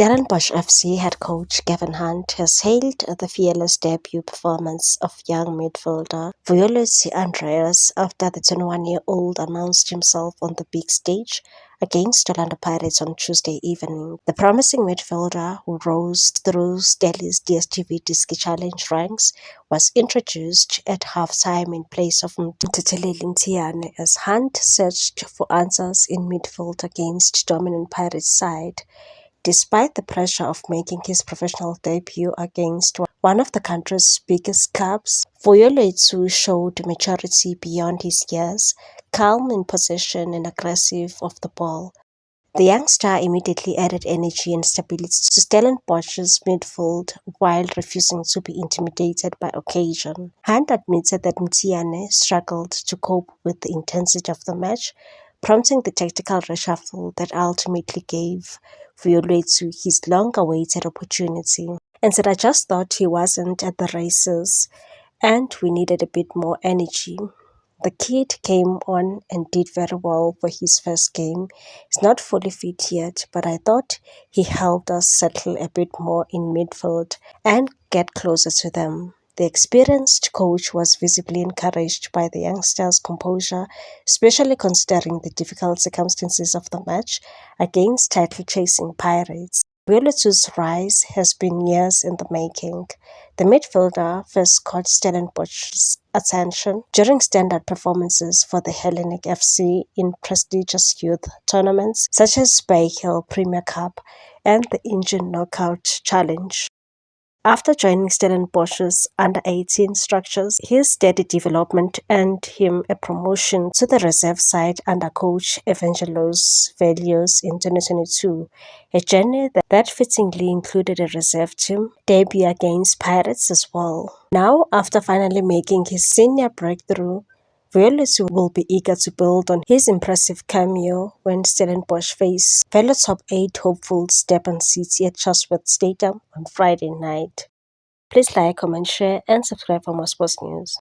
Stellenbosch FC head coach Gavin Hunt has hailed the fearless debut performance of young midfielder Vuyoletsi Andreas after the 21-year-old announced himself on the big stage against Orlando Pirates on Tuesday evening. The promising midfielder, who rose through Stelli's DStv Disky Challenge ranks, was introduced at halftime in place of Mteteleli Ntiane as Hunt searched for answers in midfield against dominant Pirates side. Despite the pressure of making his professional debut against one of the country's biggest clubs, Vuyoletsi showed maturity beyond his years, calm in possession and aggressive off the ball. The youngster immediately added energy and stability to Stellenbosch's midfield while refusing to be intimidated by occasion. Hunt admitted that Mtiane struggled to cope with the intensity of the match, prompting the tactical reshuffle that ultimately gave Vuyoletsi his long-awaited opportunity. And said, "I just thought he wasn't at the races and we needed a bit more energy." The kid came on and did very well for his first game. He's not fully fit yet, but I thought he helped us settle a bit more in midfield and get closer to them. The experienced coach was visibly encouraged by the youngster's composure, especially considering the difficult circumstances of the match against title-chasing Pirates. Violet's rise has been years in the making. The midfielder first caught Stellenbosch's attention during standout performances for the Hellenic FC in prestigious youth tournaments such as Bay Hill Premier Cup and the Engine Knockout Challenge. After joining Stellenbosch's under-18 structures, his steady development earned him a promotion to the reserve side under coach Evangelos Vellios in 2022, a journey that fittingly included a reserve team debut against Pirates as well. Now, after finally making his senior breakthrough, Vuyoletsi will be eager to build on his impressive cameo when Stellenbosch face fellow top 8 hopefuls Durban City at Chatsworth Stadium on Friday night. Please like, comment, share and subscribe for more sports news.